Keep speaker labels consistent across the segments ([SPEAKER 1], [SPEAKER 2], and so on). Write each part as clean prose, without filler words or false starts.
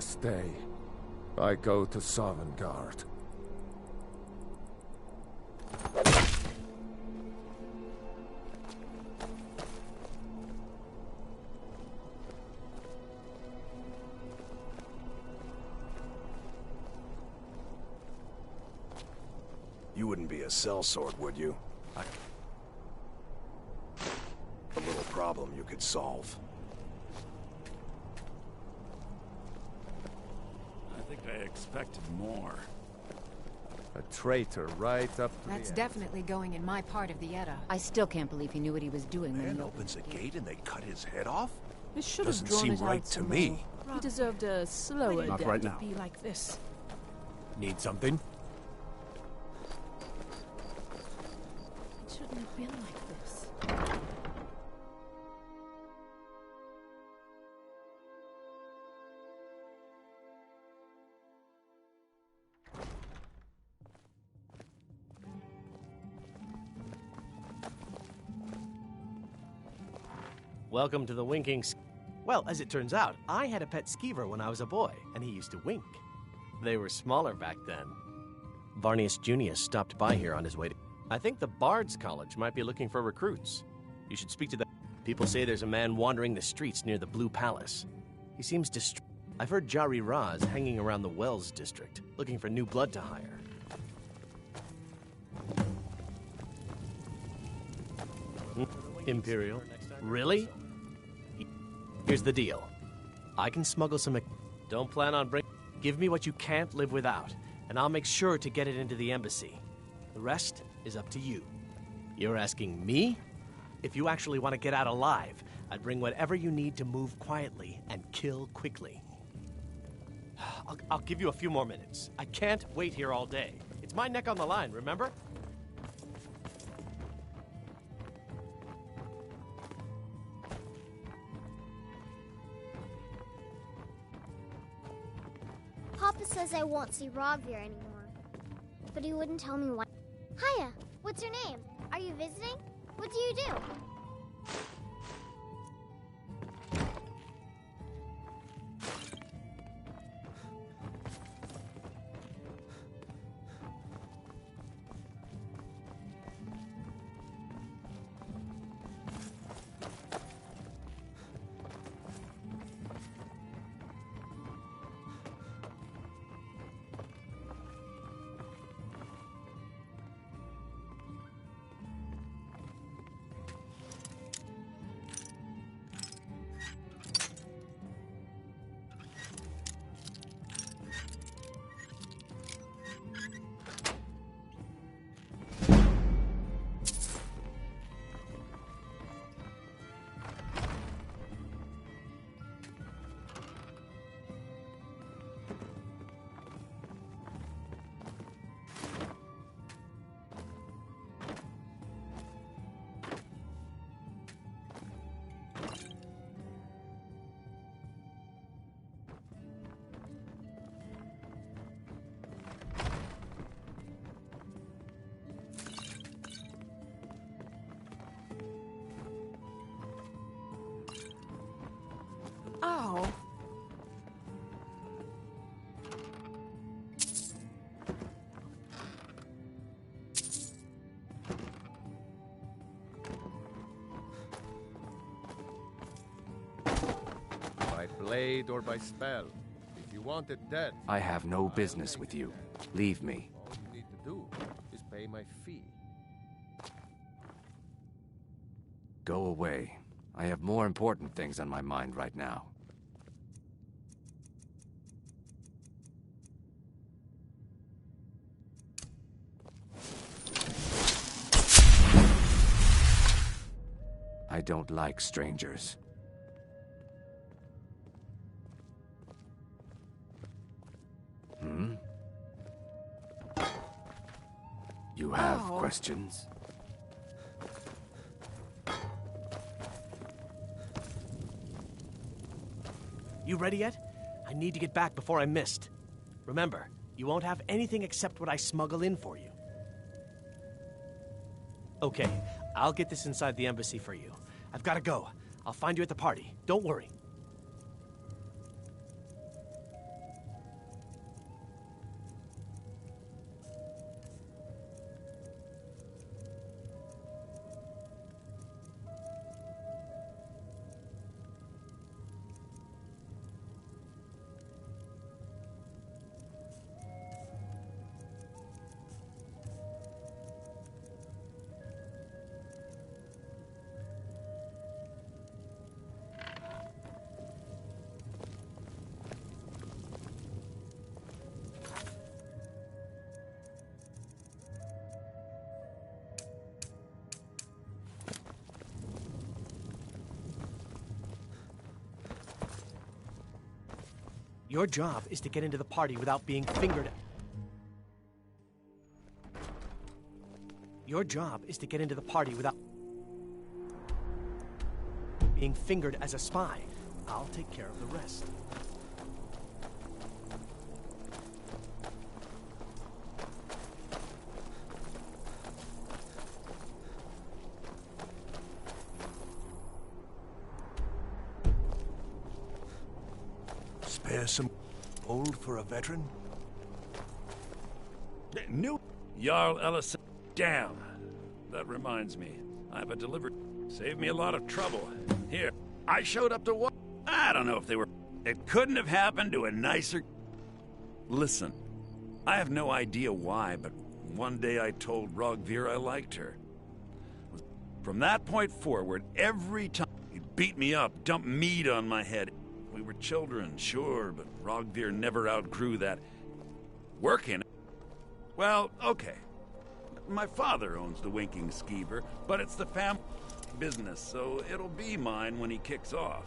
[SPEAKER 1] stay. I go to Sovngarde.
[SPEAKER 2] You wouldn't be a sellsword, would you? A little problem you could solve.
[SPEAKER 3] I think I expected more.
[SPEAKER 1] A traitor right up to
[SPEAKER 4] That's
[SPEAKER 1] the
[SPEAKER 4] definitely going in my part of the Edda.
[SPEAKER 5] I still can't believe he knew what he was doing when
[SPEAKER 2] Man
[SPEAKER 5] he
[SPEAKER 2] opens a gate and they cut his head off?
[SPEAKER 6] They should have
[SPEAKER 2] Doesn't
[SPEAKER 6] drawn
[SPEAKER 2] seem
[SPEAKER 6] it
[SPEAKER 2] right
[SPEAKER 6] out
[SPEAKER 2] to
[SPEAKER 6] some
[SPEAKER 2] me.
[SPEAKER 6] more. He deserved a slower
[SPEAKER 3] Not
[SPEAKER 6] death
[SPEAKER 3] right
[SPEAKER 6] to
[SPEAKER 3] now.
[SPEAKER 6] be like this.
[SPEAKER 3] Need something?
[SPEAKER 6] It shouldn't have been like this.
[SPEAKER 7] Welcome to the winking Well, as it turns out, I had a pet skeever when I was a boy, and he used to wink. They were smaller back then. Varnius Junius stopped by here on his way to... I think the Bard's College might be looking for recruits. You should speak to them. People say there's a man wandering the streets near the Blue Palace. He seems distraught. I've heard Jari Ra is hanging around the Wells district, looking for new blood to hire. Imperial? Really? Here's the deal. I can smuggle some... Don't plan on bringing... Give me what you can't live without, and I'll make sure to get it into the embassy. The rest is up to you. You're asking me? If you actually want to get out alive, I'd bring whatever you need to move quietly and kill quickly. I'll give you a few more minutes. I can't wait here all day. It's my neck on the line, remember?
[SPEAKER 8] Papa says I won't see Ravir anymore, but he wouldn't tell me why. Hiya, what's your name? Are you visiting? What do you do?
[SPEAKER 6] Ow.
[SPEAKER 1] By blade or by spell. If you want it dead,
[SPEAKER 9] I have no business with you. Leave me.
[SPEAKER 1] all you need to do is pay my fee.
[SPEAKER 9] Go away. I have more important things on my mind right now. I don't like strangers. You have
[SPEAKER 6] Ow.
[SPEAKER 9] questions?
[SPEAKER 7] You ready yet? I need to get back before I'm missed. Remember, you won't have anything except what I smuggle in for you. Okay, I'll get this inside the embassy for you. I've got to go. I'll find you at the party. Don't worry. Your job is to get into the party without being fingered. Your job is to get into the party without being fingered as a spy. I'll take care of the rest.
[SPEAKER 2] Spare some gold for a veteran?
[SPEAKER 3] New Jarl Ellison. Damn. That reminds me. I have a delivery. Saved me a lot of trouble. Here. I showed up to what? I don't know if they were. It couldn't have happened to a nicer. Listen. I have no idea why, but one day I told Rogvir I liked her. From that point forward, every time he'd beat me up, dump meat on my head. We were children, sure, but Rogvir never outgrew that. Working. Well, okay. My father owns the Winking Skeever, but it's the family business, so it'll be mine when he kicks off.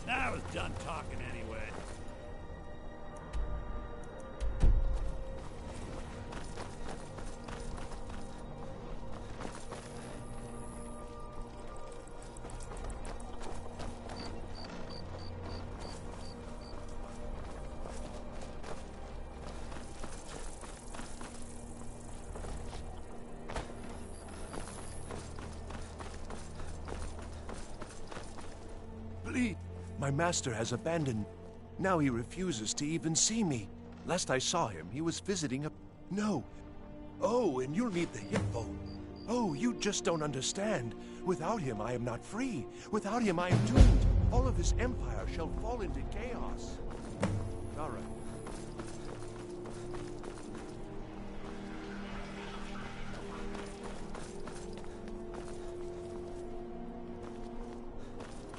[SPEAKER 3] I was done talking anyway.
[SPEAKER 2] My master has abandoned. Now he refuses to even see me. Last I saw him, he was visiting a... No. Oh, and you'll need the hippo. Oh, you just don't understand. Without him, I am not free. Without him, I am doomed. All of his empire shall fall into chaos. All right.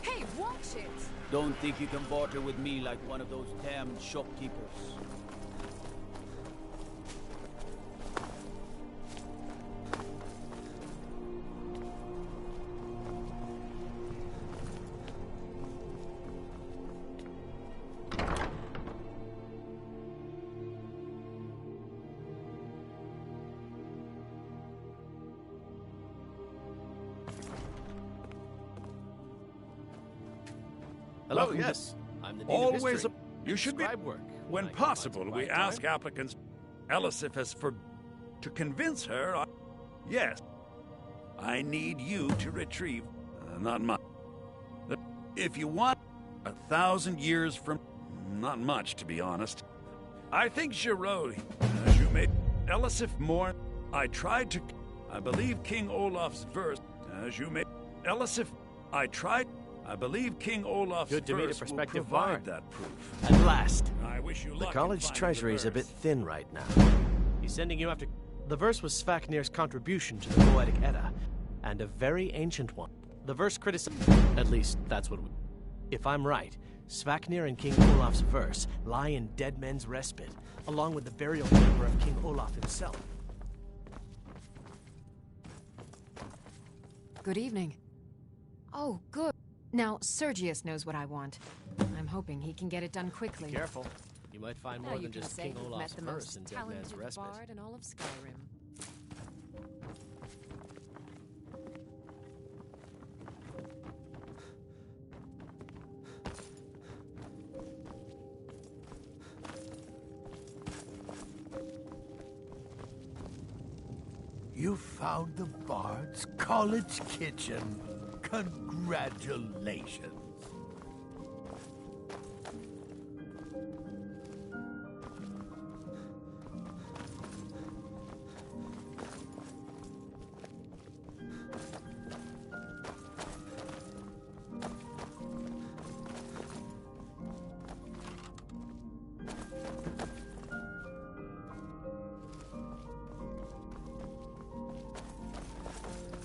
[SPEAKER 6] Hey, watch it!
[SPEAKER 10] Don't think you can barter with me like one of those damned shopkeepers.
[SPEAKER 7] Hello, yes. I'm the Dean of
[SPEAKER 3] Always
[SPEAKER 7] History.
[SPEAKER 3] you should be.
[SPEAKER 7] Scribe work.
[SPEAKER 3] When
[SPEAKER 7] I can
[SPEAKER 3] possible,
[SPEAKER 7] find some
[SPEAKER 3] we
[SPEAKER 7] quiet
[SPEAKER 3] ask
[SPEAKER 7] time.
[SPEAKER 3] applicants. Elisif has for to convince her. Yes, I need you to retrieve. Not much. If you want 1,000 years from, not much to be honest. I think Giroud, as you made Elisif mourn. I tried to. I believe King Olaf's verse, as you made Elisif. I tried. I believe King Olaf's
[SPEAKER 7] Good to meet a
[SPEAKER 3] verse will
[SPEAKER 7] prospective
[SPEAKER 3] provide
[SPEAKER 7] bard.
[SPEAKER 3] that proof.
[SPEAKER 7] At last.
[SPEAKER 3] I wish you
[SPEAKER 7] The
[SPEAKER 3] luck in
[SPEAKER 7] college
[SPEAKER 3] finding
[SPEAKER 7] treasury
[SPEAKER 3] the
[SPEAKER 7] is a bit
[SPEAKER 3] verse.
[SPEAKER 7] thin right now. He's sending you after... The verse was Svaknir's contribution to the Poetic Edda, and a very ancient one. The verse criticized... At least, that's what we... If I'm right, Svaknir and King Olaf's verse lie in Dead Men's Respite, along with the burial chamber of King Olaf himself.
[SPEAKER 4] Good evening. Oh, good. Now, Sergius knows what I want. I'm hoping he can get it done quickly.
[SPEAKER 7] Careful. You might find
[SPEAKER 4] Now
[SPEAKER 7] more
[SPEAKER 4] you
[SPEAKER 7] than
[SPEAKER 4] can
[SPEAKER 7] just
[SPEAKER 4] say
[SPEAKER 7] King
[SPEAKER 4] you've
[SPEAKER 7] Olaf's
[SPEAKER 4] met the
[SPEAKER 7] verse
[SPEAKER 4] most
[SPEAKER 7] in Dead Man's
[SPEAKER 4] talented
[SPEAKER 7] Respite.
[SPEAKER 4] bard in all of Skyrim.
[SPEAKER 11] You found the Bard's College Kitchen. Congratulations.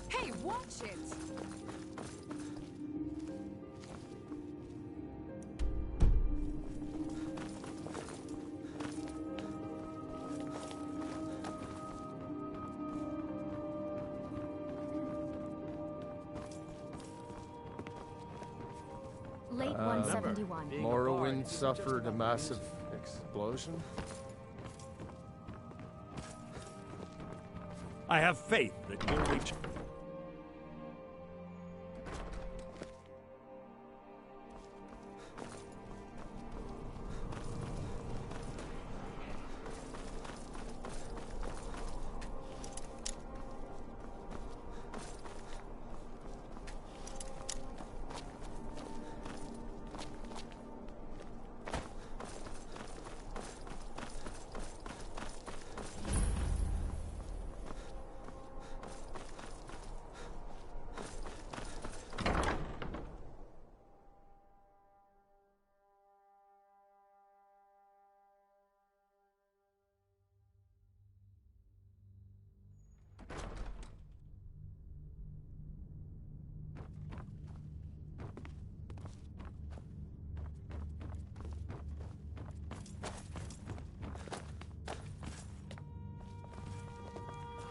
[SPEAKER 6] Hey, watch it!
[SPEAKER 5] Gate 171.
[SPEAKER 1] Morrowind suffered a massive explosion?
[SPEAKER 3] I have faith that you'll reach.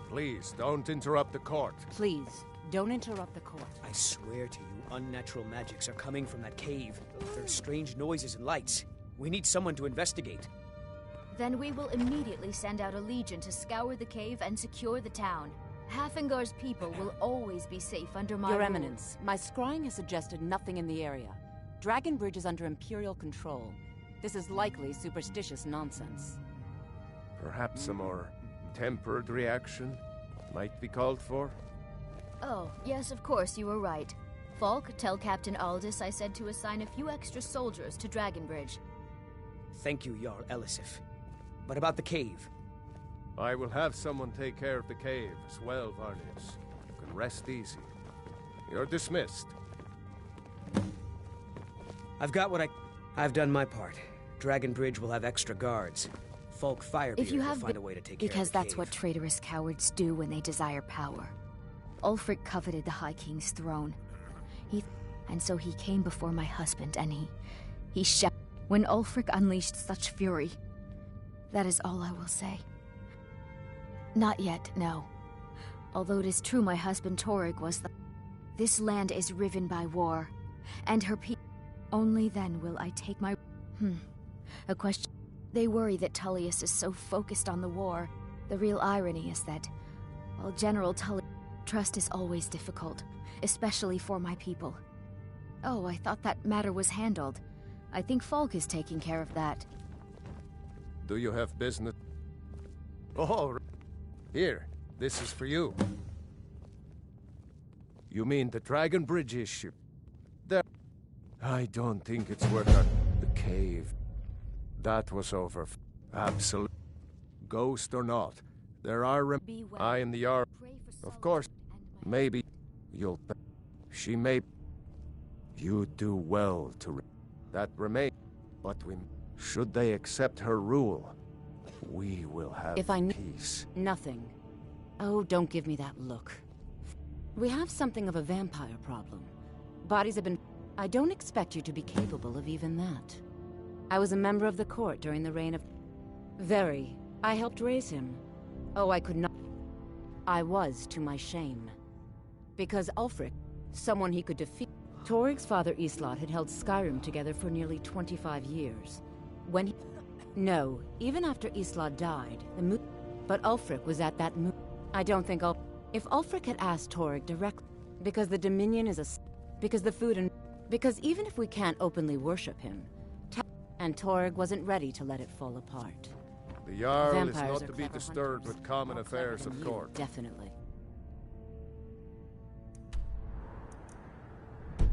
[SPEAKER 1] Please, don't interrupt the court.
[SPEAKER 5] Please, don't interrupt the court.
[SPEAKER 12] I swear to you, unnatural magics are coming from that cave. There are strange noises and lights. We need someone to investigate.
[SPEAKER 13] Then we will immediately send out a legion to scour the cave and secure the town. Hafingar's people will always be safe under my
[SPEAKER 5] Your
[SPEAKER 13] rule.
[SPEAKER 5] Eminence, my scrying has suggested nothing in the area. Dragon Bridge is under Imperial control. This is likely superstitious nonsense.
[SPEAKER 1] Perhaps a more tempered reaction might be called for?
[SPEAKER 13] Oh, yes, of course, you were right. Falk, tell Captain Aldous I said to assign a few extra soldiers to Dragonbridge.
[SPEAKER 12] Thank you, Jarl Elisif. But about the cave?
[SPEAKER 1] I will have someone take care of the cave as well, Varnius. You can rest easy. You're dismissed.
[SPEAKER 12] I've done my part. Dragonbridge will have extra guards. Falk Firebeard will find a way to take care of the
[SPEAKER 13] because that's
[SPEAKER 12] cave.
[SPEAKER 13] what traitorous cowards do when they desire power. Ulfric coveted the High King's throne. And so he came before my husband, and he shouted. When Ulfric unleashed such fury, that is all I will say. Not yet, no. Although it is true my husband Torrig was the... This land is riven by war, and her people... Only then will I take my... A question... They worry that Tullius is so focused on the war. The real irony is that, while General Tullius... Trust is always difficult, especially for my people. Oh, I thought that matter was handled. I think Falk is taking care of that.
[SPEAKER 1] Do you have business? Oh, here. This is for you. You mean the Dragon Bridge issue? There. I don't think it's worth it. The cave. That was over. Absolute. Ghost or not, there are I am the Jarl. Of course. Maybe you'll. She may. You do well to. That remain. But we. Should they accept her rule, we will have
[SPEAKER 5] If I
[SPEAKER 1] peace.
[SPEAKER 5] Nothing. Oh, don't give me that look. We have something of a vampire problem. Bodies have been... I don't expect you to be capable of even that. I was a member of the court during the reign of... Very. I helped raise him. Oh, I could not... I was, to my shame. Because Ulfric, someone he could defeat... Torrig's father Islot had held Skyrim together for nearly 25 years. When he... No, even after Islot died, but Ulfric was at that I don't think If Ulfric had asked Torrig directly... Because the Dominion is a... Because the food and... Because even if we can't openly worship him... And Torrig wasn't ready to let it fall apart.
[SPEAKER 1] The Jarl is
[SPEAKER 5] Vampires
[SPEAKER 1] not to be disturbed with common affairs of court.
[SPEAKER 5] Definitely.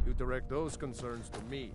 [SPEAKER 1] You direct those concerns to me.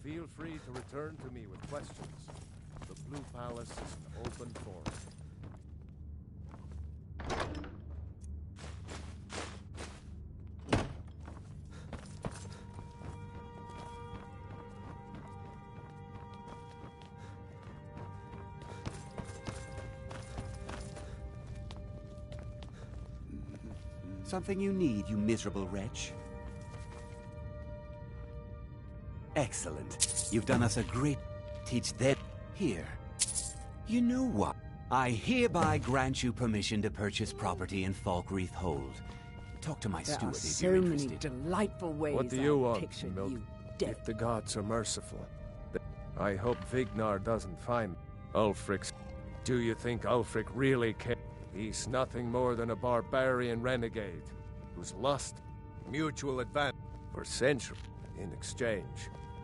[SPEAKER 1] Feel free to return to me with questions. The Blue Palace is an open forum.
[SPEAKER 14] Something you need, you miserable wretch? Excellent. You've done us a great... Teach them here. You know what? I hereby grant you permission to purchase property in Falkreath Hold. Talk to my steward if you're interested.
[SPEAKER 6] There are so many delightful ways
[SPEAKER 1] What do you want,
[SPEAKER 6] pictured
[SPEAKER 1] Milk?
[SPEAKER 6] you dead.
[SPEAKER 1] If the gods are merciful. I hope Vignar doesn't find Ulfric's. Do you think Ulfric really cares? He's nothing more than a barbarian renegade who's lost mutual advantage for centuries. In exchange,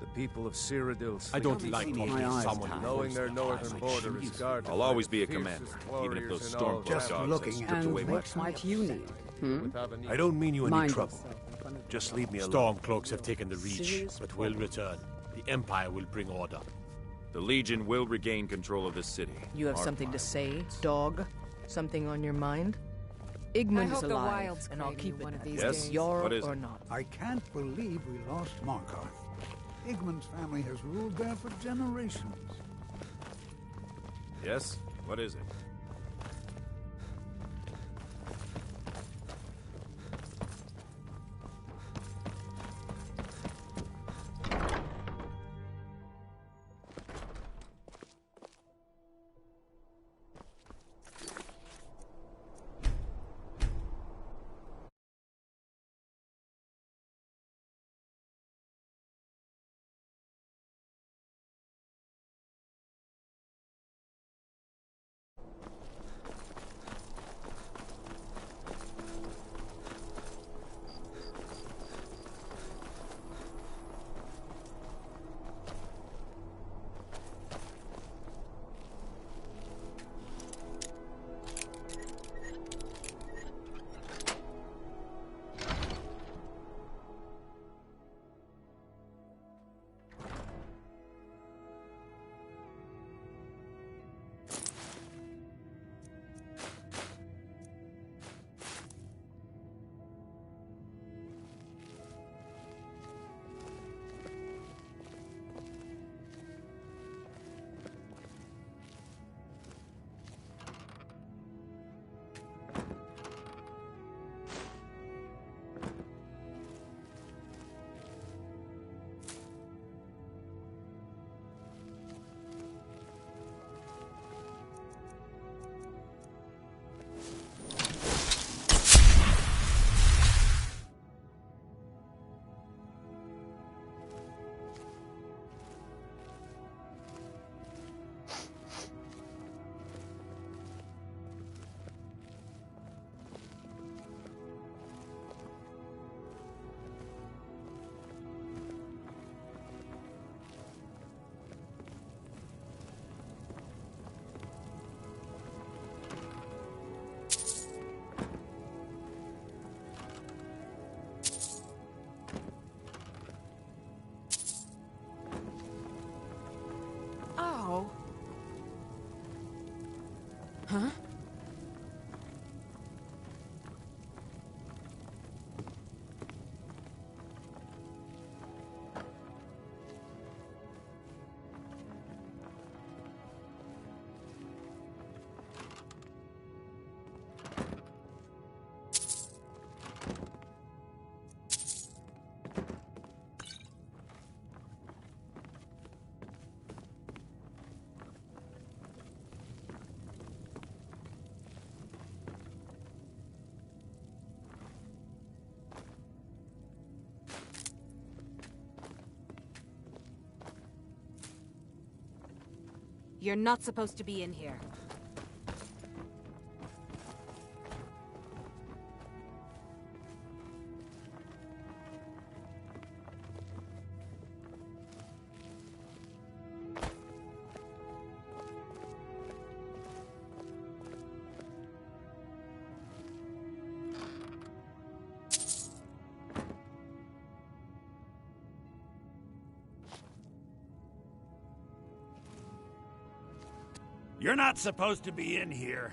[SPEAKER 1] the people of Cyrodiil...
[SPEAKER 15] I don't like talking to someone who
[SPEAKER 1] knowing
[SPEAKER 15] knows
[SPEAKER 1] their
[SPEAKER 15] the
[SPEAKER 1] northern
[SPEAKER 15] time
[SPEAKER 1] border
[SPEAKER 15] machine.
[SPEAKER 1] is guarded.
[SPEAKER 15] I'll always be a commander, even if those Stormcloak
[SPEAKER 11] Just
[SPEAKER 15] dogs
[SPEAKER 11] looking
[SPEAKER 15] have
[SPEAKER 11] at
[SPEAKER 15] stripped away my...
[SPEAKER 6] What might you need?
[SPEAKER 2] I don't mean you any
[SPEAKER 6] Mind
[SPEAKER 2] trouble.
[SPEAKER 6] yourself.
[SPEAKER 2] Just leave me alone.
[SPEAKER 15] Stormcloaks have taken the Reach,
[SPEAKER 6] Serious
[SPEAKER 15] but will return. The Empire will bring order.
[SPEAKER 16] The Legion will regain control of this city.
[SPEAKER 6] You have
[SPEAKER 16] Our
[SPEAKER 6] something to
[SPEAKER 16] part.
[SPEAKER 6] say, dog? Something on your mind?
[SPEAKER 4] I
[SPEAKER 6] Igmund's
[SPEAKER 4] hope the
[SPEAKER 6] alive,
[SPEAKER 4] Wild's
[SPEAKER 6] and I'll
[SPEAKER 4] creating
[SPEAKER 6] keep it
[SPEAKER 4] one of
[SPEAKER 6] that
[SPEAKER 4] these
[SPEAKER 6] way.
[SPEAKER 16] days.
[SPEAKER 6] Your
[SPEAKER 16] What is
[SPEAKER 6] or
[SPEAKER 16] it?
[SPEAKER 6] not.
[SPEAKER 11] I can't believe we lost Markarth. Igmund's family has ruled there for generations.
[SPEAKER 16] Yes? What is it?
[SPEAKER 4] Oh. Huh?
[SPEAKER 5] You're not supposed to be in here.
[SPEAKER 3] You're not supposed to be in here.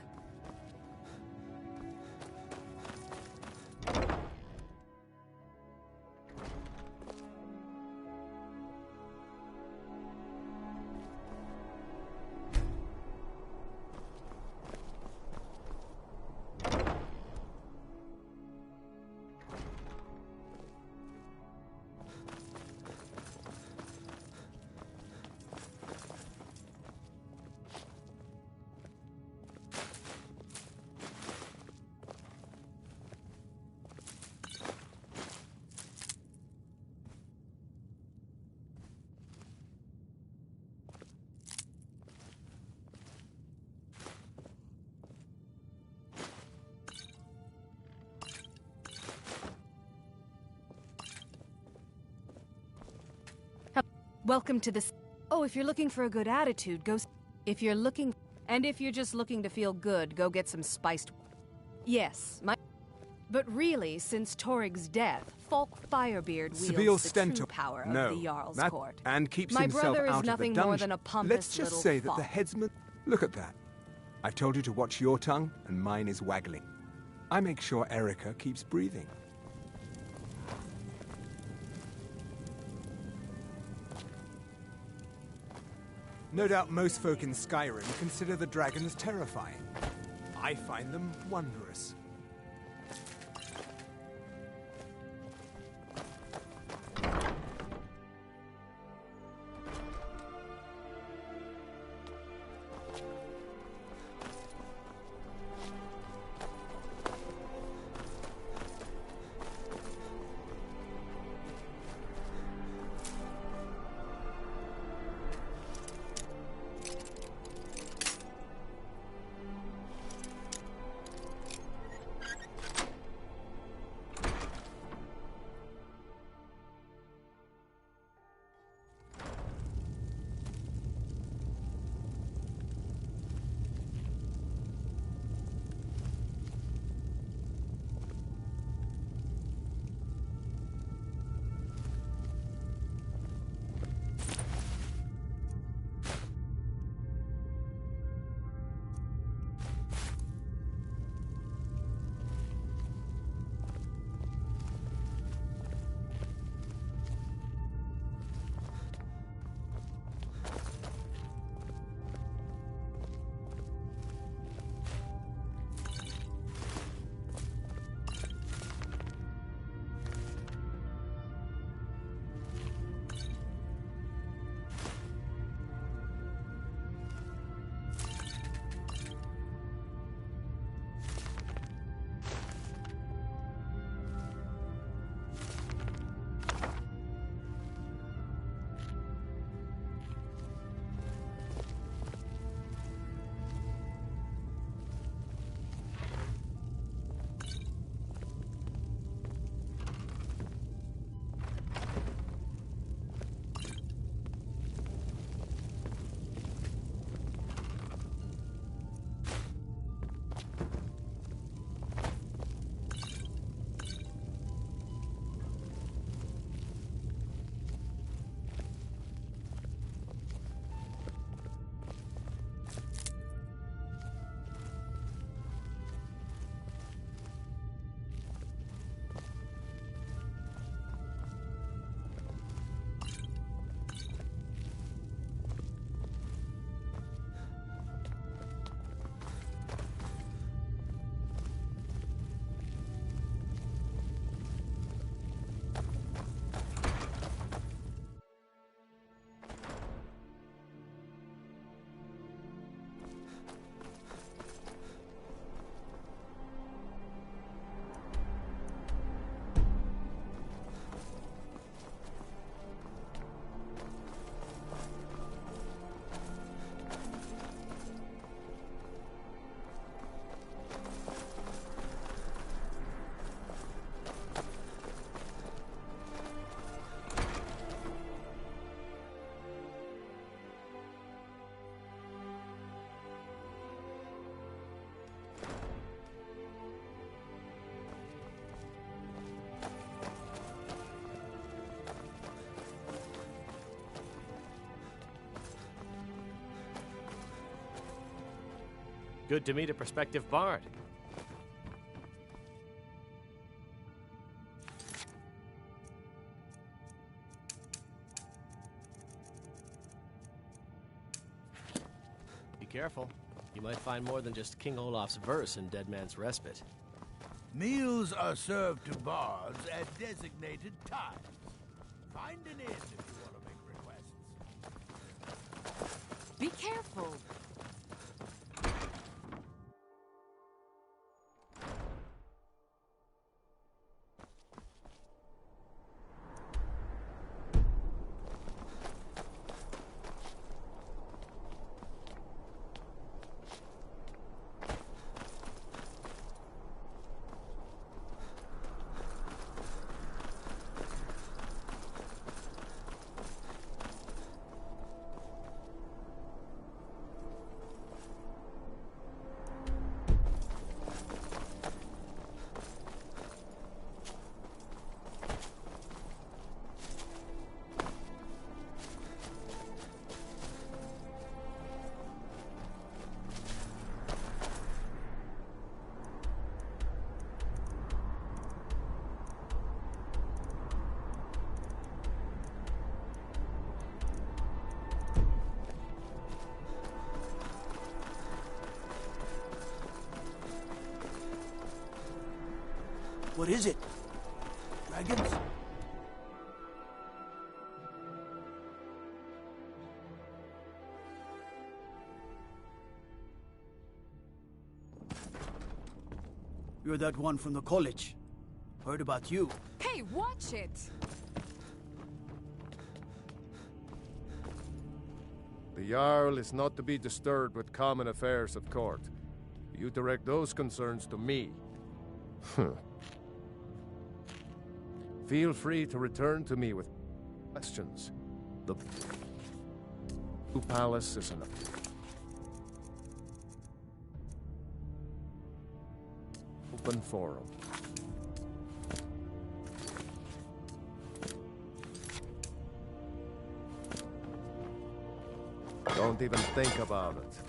[SPEAKER 17] Welcome to this. Oh, if you're looking for a good attitude, go. If you're looking. And if you're just looking to feel good, go get some spiced. Yes, my. But really, since Torig's death, Falk Firebeard wields the true power of the Jarl's court.
[SPEAKER 18] And keeps
[SPEAKER 17] My
[SPEAKER 18] himself
[SPEAKER 17] brother is
[SPEAKER 18] out
[SPEAKER 17] nothing
[SPEAKER 18] of the dungeon.
[SPEAKER 17] more than a pompous
[SPEAKER 18] Let's just
[SPEAKER 17] little
[SPEAKER 18] say that
[SPEAKER 17] fop.
[SPEAKER 18] the headsman... Look at that. I've told you to watch your tongue, and mine is waggling. I make sure Erica keeps breathing. No doubt most folk in Skyrim consider the dragons terrifying. I find them wondrous.
[SPEAKER 7] Good to meet a prospective bard. Be careful. You might find more than just King Olaf's verse in Dead Man's Respite.
[SPEAKER 10] Meals are served to bards at designated times. Find an inn if you want to make requests.
[SPEAKER 17] Be careful.
[SPEAKER 10] What is it? Dragons? You're that one from the college. Heard about you.
[SPEAKER 17] Hey, watch it!
[SPEAKER 1] The Jarl is not to be disturbed with common affairs of court. You direct those concerns to me. Feel free to return to me with questions. The palace is an open forum. Don't even think about it.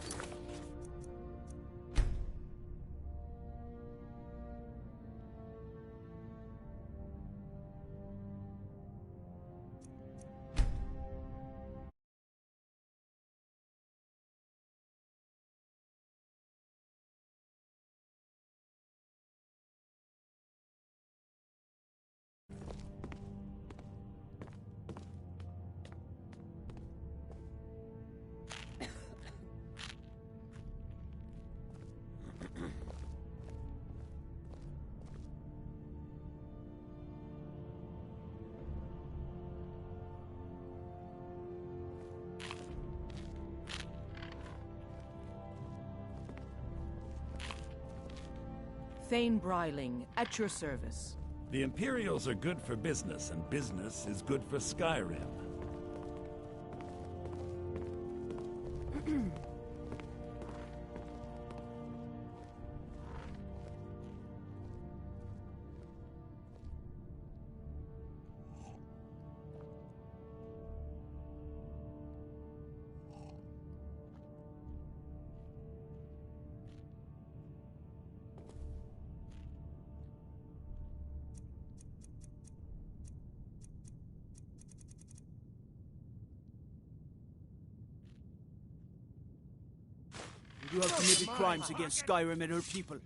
[SPEAKER 19] Thane Bryling, at your service.
[SPEAKER 3] The Imperials are good for business, and business is good for Skyrim.
[SPEAKER 10] You have committed crimes against Skyrim and her people.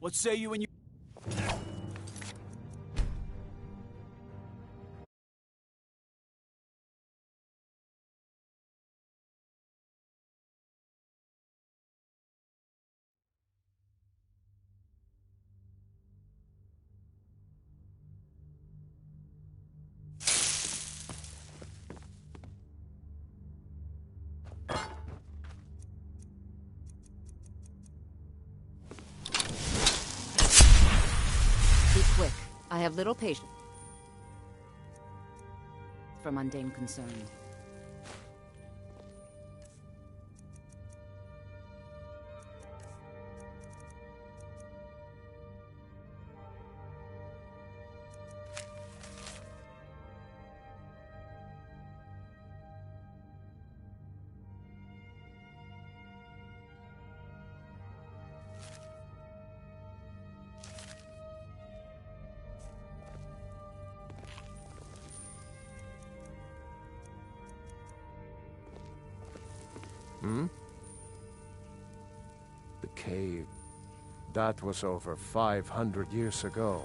[SPEAKER 10] What say you when you...
[SPEAKER 5] Be quick. I have little patience for mundane concern.
[SPEAKER 1] Hmm? The cave. That was over 500 years ago.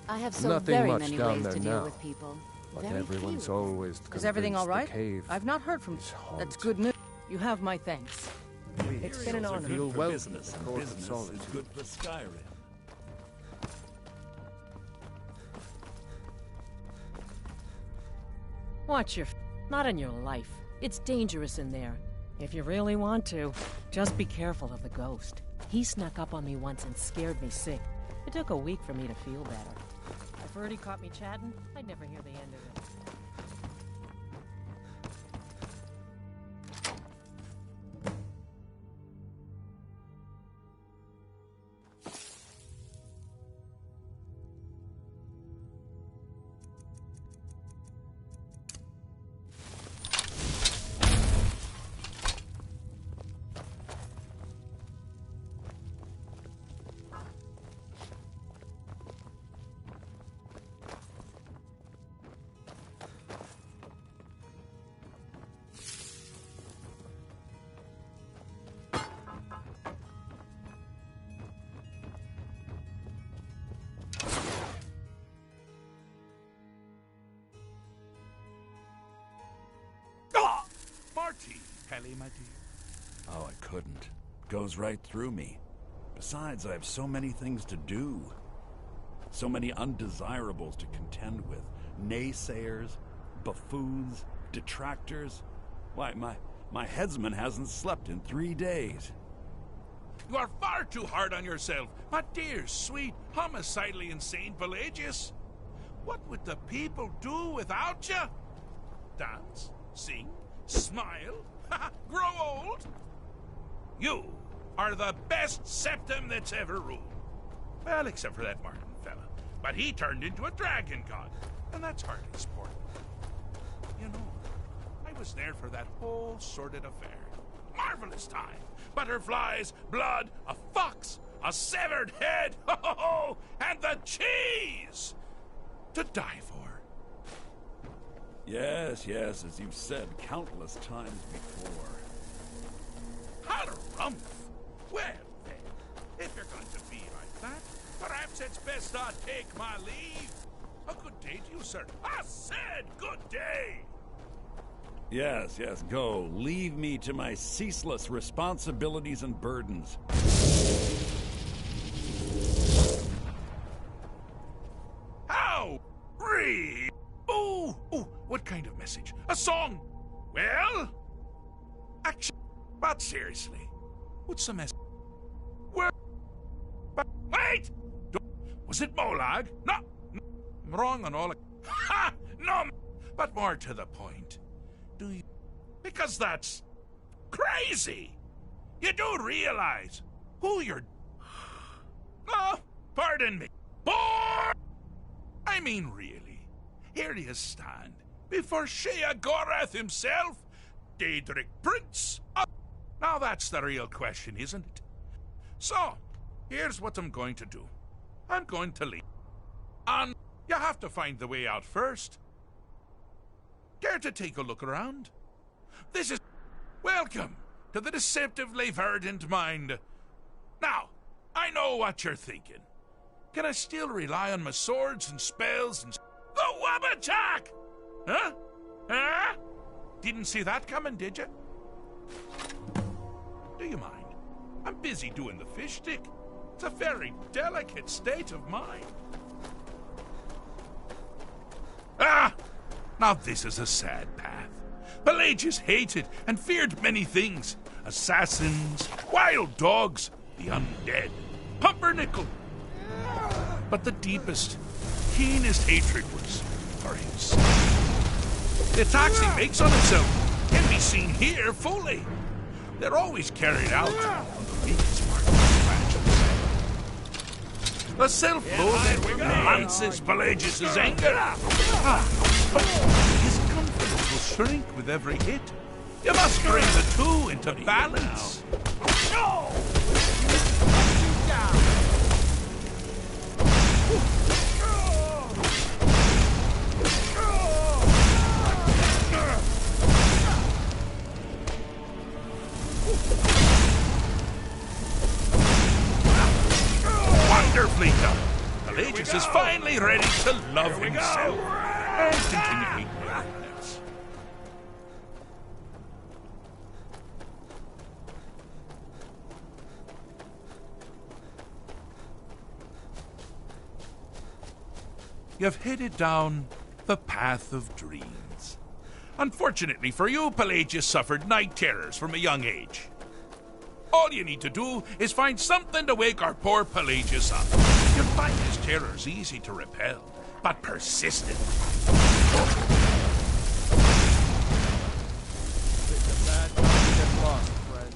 [SPEAKER 5] I have so
[SPEAKER 1] Nothing
[SPEAKER 5] very
[SPEAKER 1] much
[SPEAKER 5] many
[SPEAKER 1] down
[SPEAKER 5] ways
[SPEAKER 1] there
[SPEAKER 5] to deal
[SPEAKER 1] now.
[SPEAKER 5] with people.
[SPEAKER 1] But
[SPEAKER 5] Very
[SPEAKER 1] everyone's
[SPEAKER 5] few.
[SPEAKER 1] always
[SPEAKER 19] Is everything all
[SPEAKER 1] convinced
[SPEAKER 19] right?
[SPEAKER 1] the cave
[SPEAKER 19] I've not heard from.
[SPEAKER 1] is
[SPEAKER 19] That's
[SPEAKER 1] haunted.
[SPEAKER 19] good news. You have my thanks. It's been an honor.
[SPEAKER 1] Feel welcome
[SPEAKER 3] Business,
[SPEAKER 1] at
[SPEAKER 3] and
[SPEAKER 1] Court of
[SPEAKER 3] business is
[SPEAKER 1] Solitude.
[SPEAKER 3] good for Skyrim.
[SPEAKER 19] Watch your. Not in your life. It's dangerous in there. If you really want to, just be careful of the ghost. He snuck up on me once and scared me sick. It took a week for me to feel better. If Ernie caught me chatting, I'd never hear the end of it.
[SPEAKER 3] Marty, Pelly, my dear. Oh, I couldn't. Goes right through me. Besides, I have so many things to do. So many undesirables to contend with. Naysayers, buffoons, detractors. Why, my headsman hasn't slept in 3 days.
[SPEAKER 20] You are far too hard on yourself, my dear, sweet, homicidally insane Pelagius. What would the people do without you? Dance? Sing? Smile? Grow old? You are the best septum that's ever ruled. Well, except for that Martin fella. But he turned into a dragon god, and that's hardly sport. You know, I was there for that whole sordid affair. Marvelous time. Butterflies, blood, a fox, a severed head, ho, and the cheese to die for.
[SPEAKER 3] Yes, as you've said countless times before.
[SPEAKER 20] Harumph! Well, then, if you're going to be like that, perhaps it's best I take my leave. A good day to you, sir. I said good day!
[SPEAKER 3] Yes, go. Leave me to my ceaseless responsibilities and burdens.
[SPEAKER 20] How? Re? Ooh, what kind of message? A song? Well? Actually, but seriously, what's the message? Well, but wait! Was it Molag? No, I'm wrong on all. Ha! No, but more to the point. Do you? Because that's crazy. You do realize who you're. Oh, pardon me. Boy! I mean, really. Here you stand, before Sheogorath himself, Daedric Prince. Now that's the real question, isn't it? So, here's what I'm going to do. I'm going to leave. And you have to find the way out first. Care to take a look around? This is... Welcome to the deceptively verdant mind. Now, I know what you're thinking. Can I still rely on my swords and spells and... The Wabbajack! Huh? Huh? Didn't see that coming, did you? Do you mind? I'm busy doing the fish stick. It's a very delicate state of mind. Ah! Now this is a sad path. Pelagius hated and feared many things. Assassins, wild dogs, the undead, pumpernickel. But the deepest, keenest hatred was for himself. The attacks he makes on himself can be seen here fully. They're always carried out on the weakest part of the fragile. The self-loathing enhances Pelagius' anger. But his confidence will shrink with every hit. You must bring the two into balance. No! Pelagius is finally ready to love himself and continue hating everyone else. You've headed down the path of dreams. Unfortunately for you, Pelagius suffered night terrors from a young age. All you need to do is find something to wake our poor Pelagius up. You'll find his terrors easy to repel, but persistent.
[SPEAKER 1] It's a bad time to get lost, friend.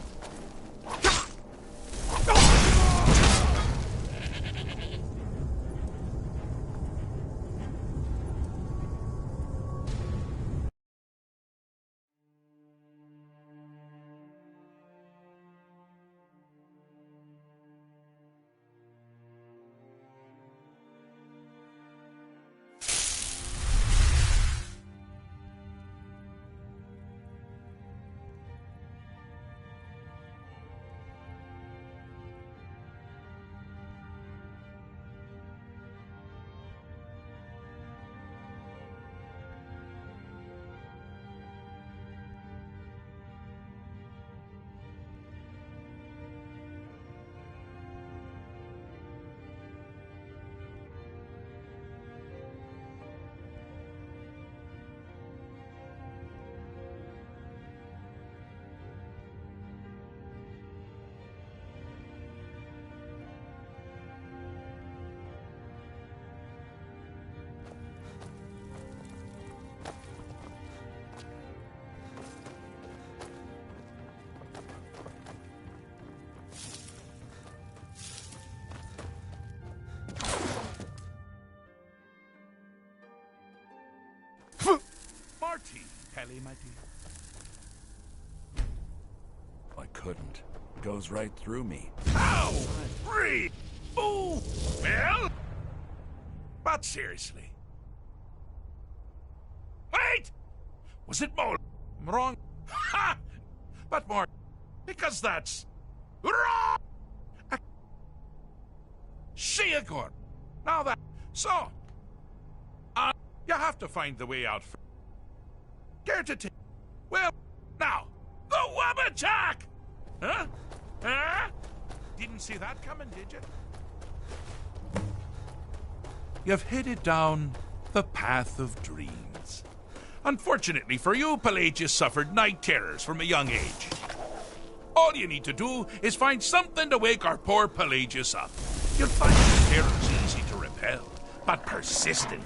[SPEAKER 20] Marty, Kelly, my dear.
[SPEAKER 3] I couldn't. It goes right through me.
[SPEAKER 20] Ow! Breathe! Ooh! Well? But seriously. Wait! Was it more? Wrong? Ha! But more. Because that's wrong! Sheagor. Now that. So. You have to find the way out. Care to take? Well, now, the Wabbajack! Huh? Huh? Didn't see that coming, did you? You've headed down the path of dreams. Unfortunately for you, Pelagius suffered night terrors from a young age. All you need to do is find something to wake our poor Pelagius up. You'll find his terrors easy to repel, but persistent.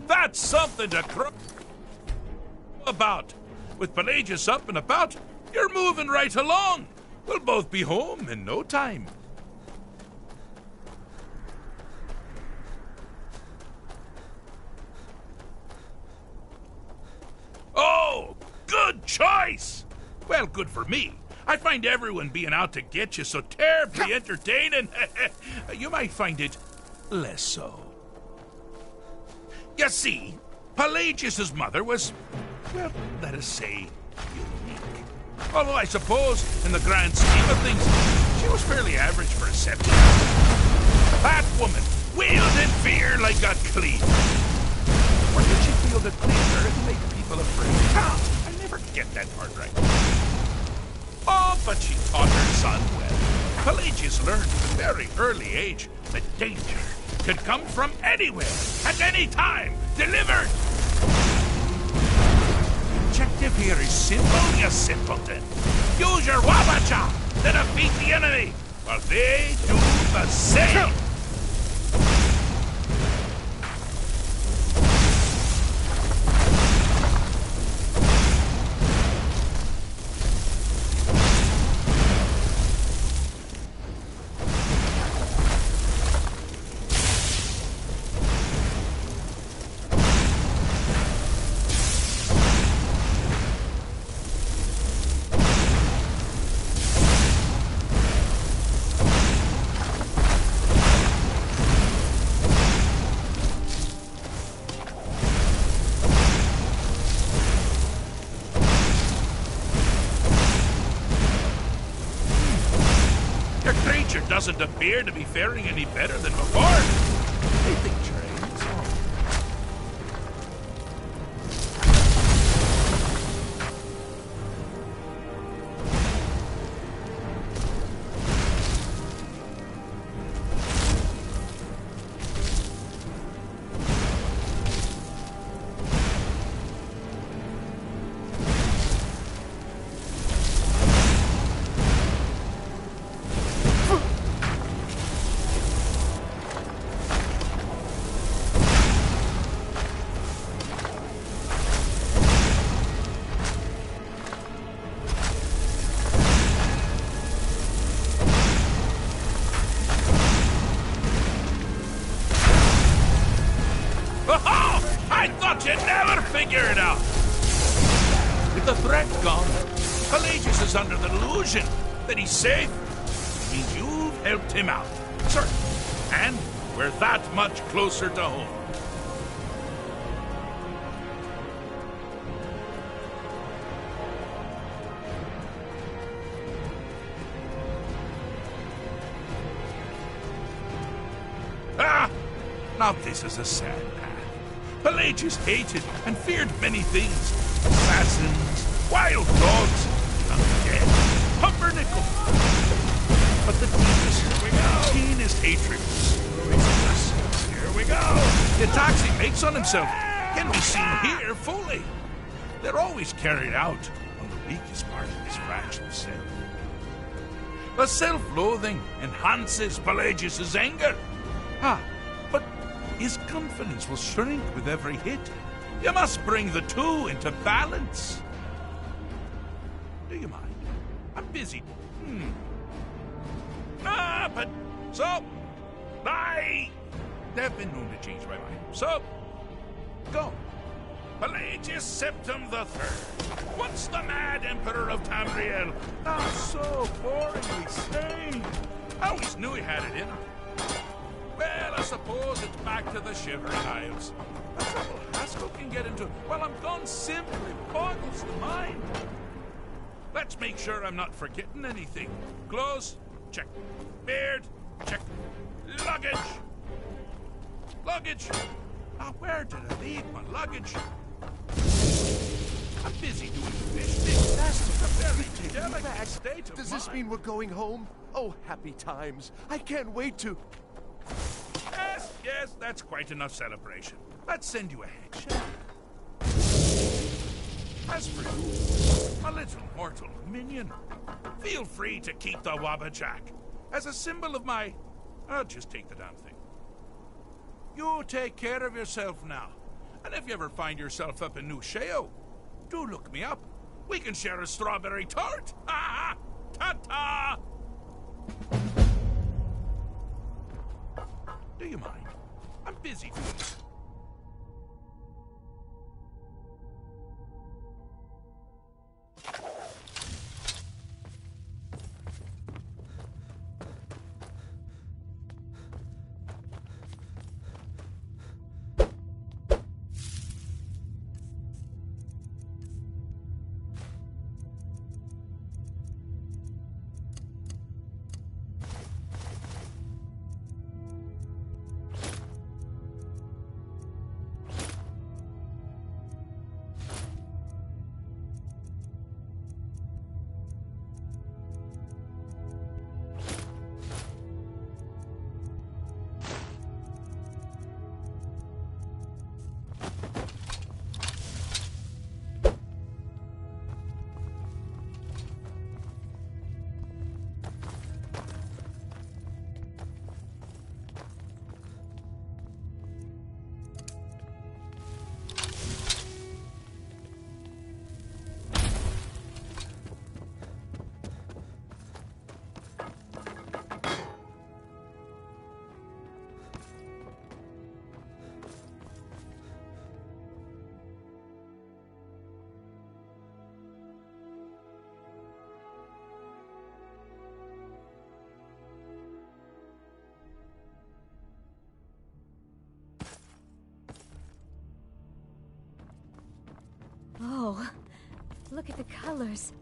[SPEAKER 20] That's something to crow about. With Pelagius up and about, you're moving right along. We'll both be home in no time. Oh, good choice! Well, good for me. I find everyone being out to get you so terribly entertaining. You might find it less so. You see, Pelagius's mother was, well, let us say, unique. Although I suppose, in the grand scheme of things, she was fairly average for a septic. That woman wielded fear like a cleaver. Or did she wield a cleaver and make people afraid? I never get that part right. Oh, but she taught her son well. Pelagius learned at a very early age that danger could come from anywhere, at any time, delivered. The objective here is simple, you simpleton. Use your wabacha to defeat the enemy, while they do the same. Doesn't appear to be faring any better than before. I think trains. You'd never figure it out. With the threat gone, Pelagius is under the delusion that he's safe. It means you've helped him out. Certainly. And we're that much closer to home. Now this is a sad path. Pelagius hated and feared many things. Assassins, wild dogs, the undead, pumpernickel. But the keenest hatred was here we go. The attacks he makes on himself can be seen here fully. They're always carried out on the weakest part of his fragile self. The self-loathing enhances Pelagius' anger. But his confidence will shrink with every hit. You must bring the two into balance. Do you mind? I'm busy. But so I have been known to change my mind. So go. Pelagius Septim the Third, once the mad emperor of Tamriel. So boringly sane. I always knew he had it in him. Well, I suppose it's back to the Shivering Isles. The trouble Haskell can get into while I'm gone simply boggles the mind. Let's make sure I'm not forgetting anything. Clothes, check. Beard, check. Luggage. Luggage. Now, where did I leave my luggage? I'm busy doing fish things. That's a very delicate state of
[SPEAKER 2] Does this mean we're going home? Oh, happy times. I can't wait to...
[SPEAKER 20] Yes, that's quite enough celebration. Let's send you ahead, shall we? As for you, my little mortal minion, feel free to keep the Wabbajack as a symbol of my... I'll just take the damn thing. You take care of yourself now. And if you ever find yourself up in New Sheo, do look me up. We can share a strawberry tart. Ha ha! Ta-ta! Do you mind? I'm busy doing this.
[SPEAKER 13] Look at the colors.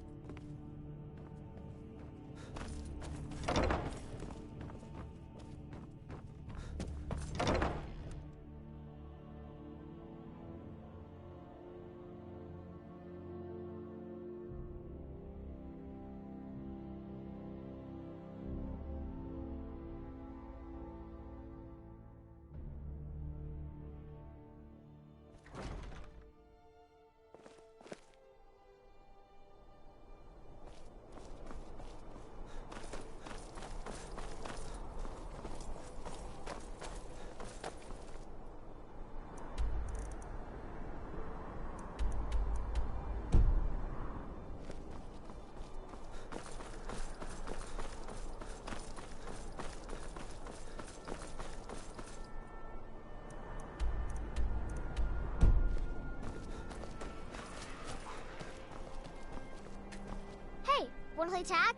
[SPEAKER 8] Wanna play tag?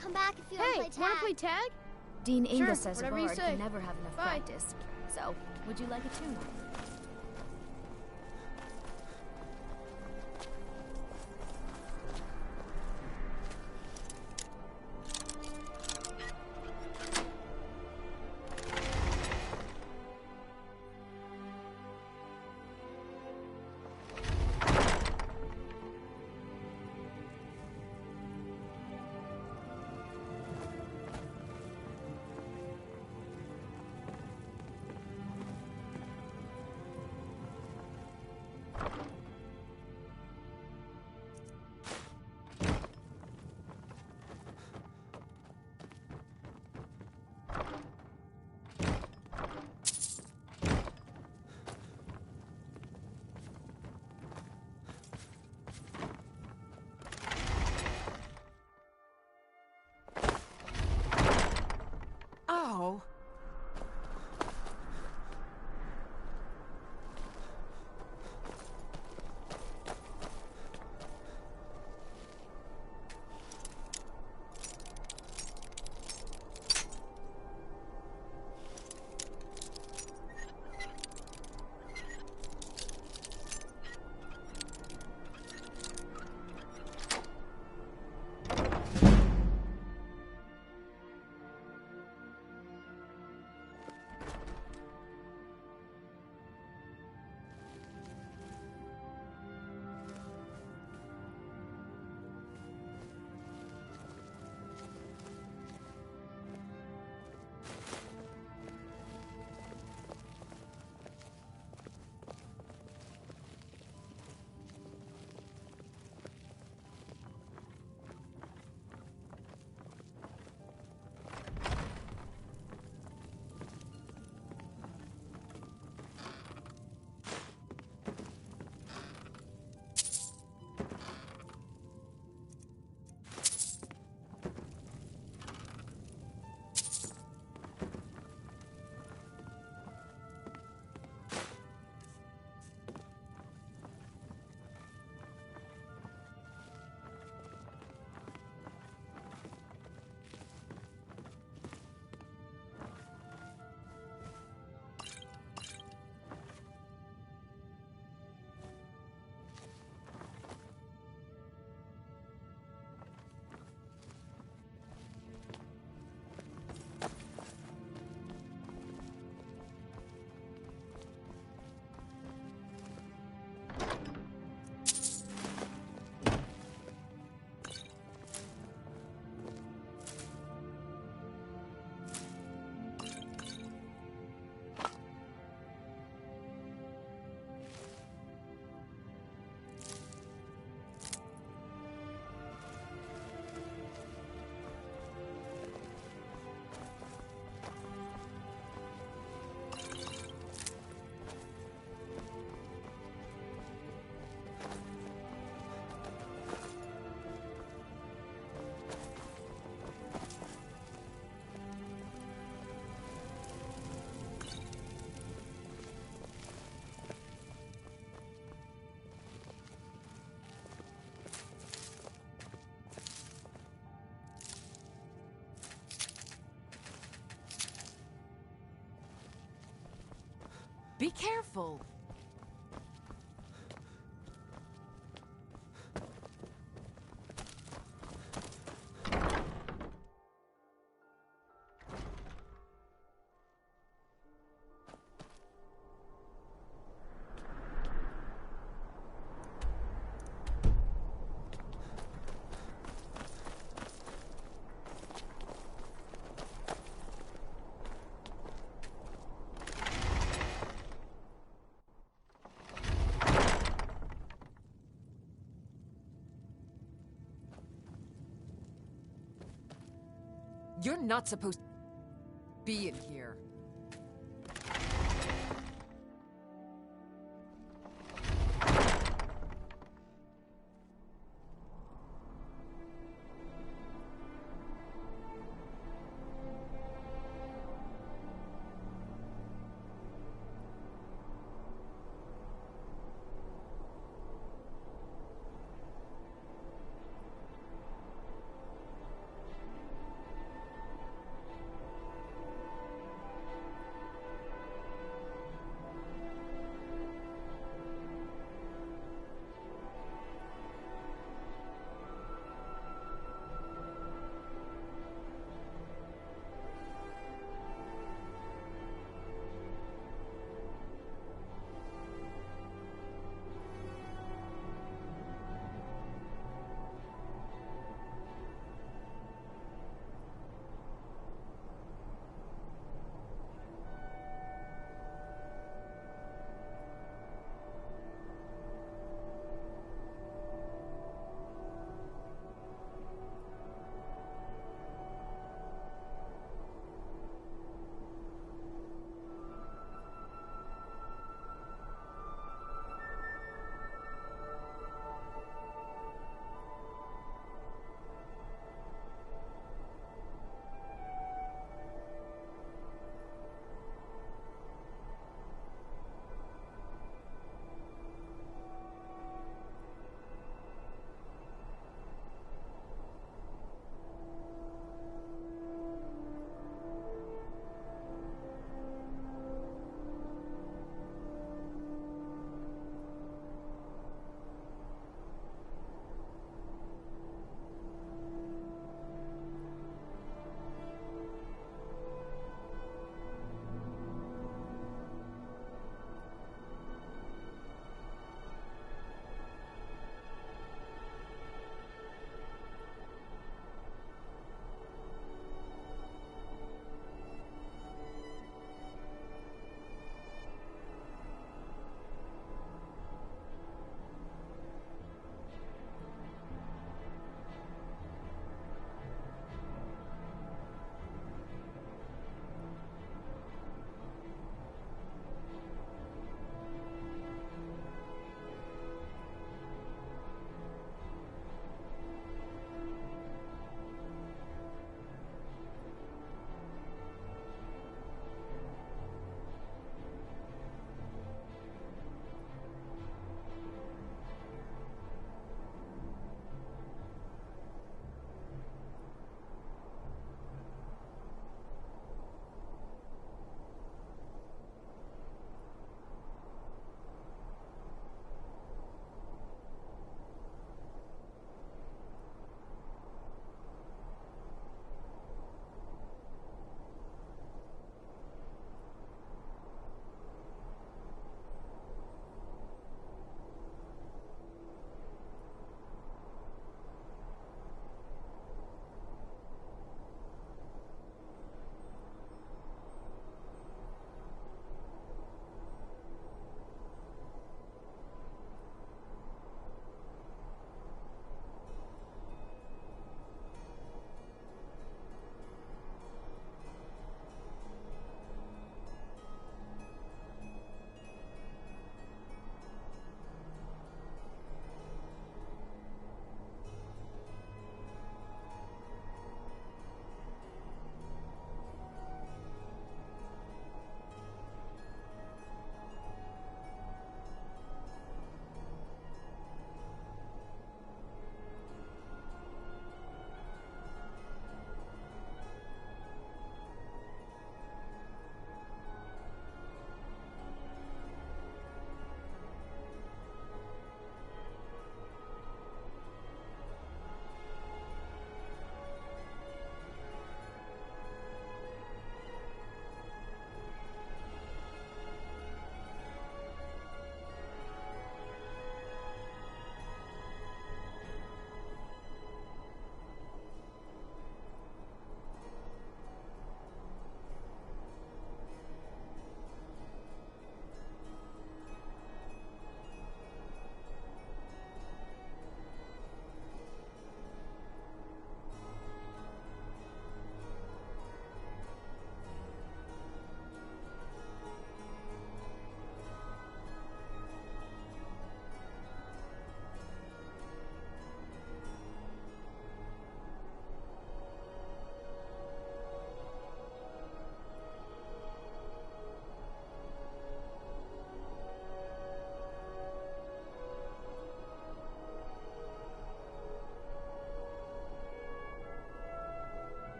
[SPEAKER 8] Come back if you wanna play tag.
[SPEAKER 6] Wanna play tag?
[SPEAKER 13] Dean
[SPEAKER 6] Sure,
[SPEAKER 13] Inga says a
[SPEAKER 6] whatever you
[SPEAKER 13] bard
[SPEAKER 6] say.
[SPEAKER 13] can never have enough
[SPEAKER 6] Bye.
[SPEAKER 13] practice. So, would you like a tune?
[SPEAKER 19] Oh.
[SPEAKER 4] Be careful. You're not supposed to be in here.